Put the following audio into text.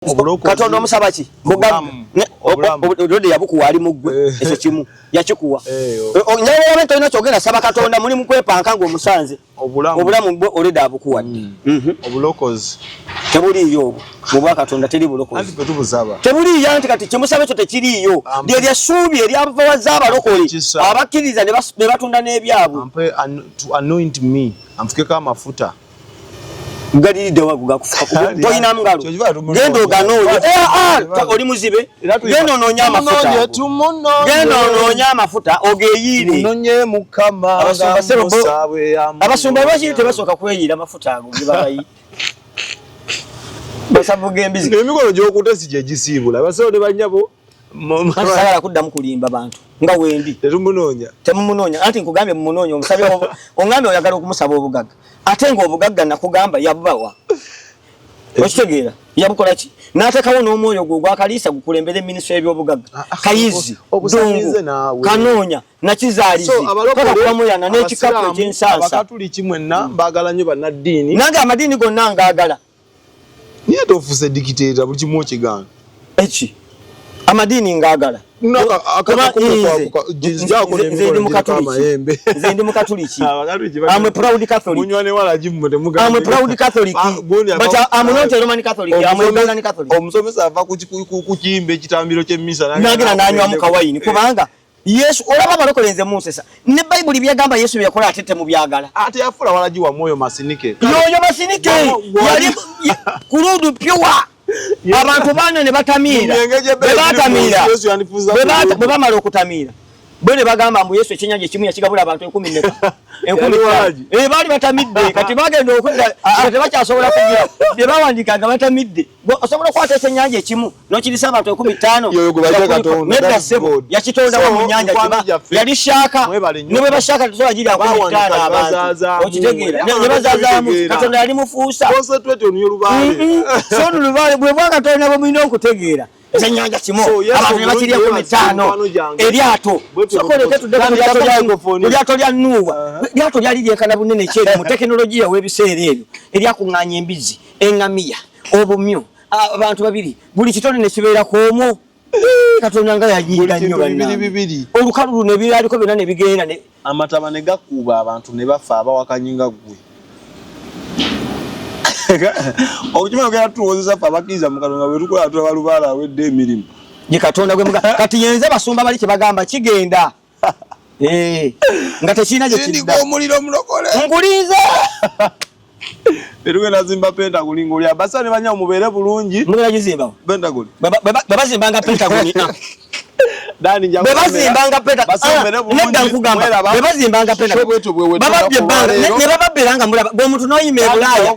Katonda omusaba ki obulode yabukuwa ali muggwe ekyo kimu yakikuwa nyawe abantu ina kyogera saba Katonda muli mukwepanka ngo omusanze obulamu bwo olede abukuwa obulokozi tebuliyo mubwa Katonda teri bulokozi anti petubuzaba tebuliyo anti kati kimusabe kyo tekiriyo lye lyasuubi eryava abalokozi abakkiriza ne batunda n'ebyabwe ampe to anoint me amfukeko amafuta Ngalide waguga kufa toyina mngalo gendo ganoonya oli muzibe gendo noonya amafuta gendo noonya amafuta ogeyire munonye mukama abasumba bakiri tebasoka kweyira amafuta ago bibabayi basavuga embizi emikolo gy'okutesi gye gisiibula abasolo ne banyabo masagala kuddamu kulimba bantu nga wendi temumunoonya anti nkugambye mumunoonya omusabe ongambe oyagala okumusaba obugagga ate nga obugagga nakugamba yabubawa okitegeera yabukola ki n'atekawo n'omwoyo gwe gwakaliisa gukulembere minisitule y'ebyobugagga kayizi dungu kanoonya nakizaalizi kakakubamuyana n'ekikapu ekyensansa abakatuliki mwenna mbaagala nnyo bannaddiini nange amadiini gonna ngaagala niye tofuuse dikiteeta buli kimu okiganga eki amadini ngagala Zendi mukatuliki I'm a proud Catholic munywane wala jimu temuga I'm a proud Catholic but I'm not a Roman Catholic I'm a Roman Catholic omusomesa ava ku kiyimbe ekitambiro ky'emmisa nagira nanywa mukawayini kubanga Yesu olaba balokolenze Moses ne Bible byagamba Yesu byakola atete mu byagala ate yafula walaji wa moyo masinike yoyo masinike yali kuludu pyuwa abantu bana ne batamira bebamala okutamira bwe bagamba mbu Yesu ekinyanja kimu yakigabula abantu 10 bali batamidde kati bagenda okudda kati bakyasobola kugira bye bawandikanga batamidde osobola kwata ekinyanja ekimu n'okirisa abantu 15 nedda sebo yakitondawo mu nyanja kiba yali shaka ne bwe bashaka tusobola gira akubitana abantu okitegeera ne bazazaamu Katonda yali mufuusa so lubale bwe Katonda bwe mulina okutegeera ekinyanja kimu abantu bakirya 15 eryato sokoleke tudde lyato lya Nuwa lyato lyali lyekana bunene kyeri mu tekinologiya w'ebiseera ebyo eryakunganya embizi engamiya obumyu abantu babiri buli kitone ne kibeera kwomo Katonda nga yajiga nnyo bibiri olukalu ne biraliko byonna ne bigenda ne amataba ne gakuba abantu ne bafa abawakanyinga gwe okujima ogera tuwozesa fa bakiza mukalonga bwe tukola tubalubala awedde emirimu ye Katonda gwe kati yenze basumba bali kibagamba kigenda nga tekina gye kidda omuliro omulokole nguliza Eruwe nazimba Pentagon ngoli abasane banya mubere bulungi mugera gizimba Pentagon babazimbanga Pentagon Dani njago babazimbanga Pentagon nedda nkugamba babazimbanga Pentagon bababye banga ne bababelanga mulaba bwe muntu noyime bulaya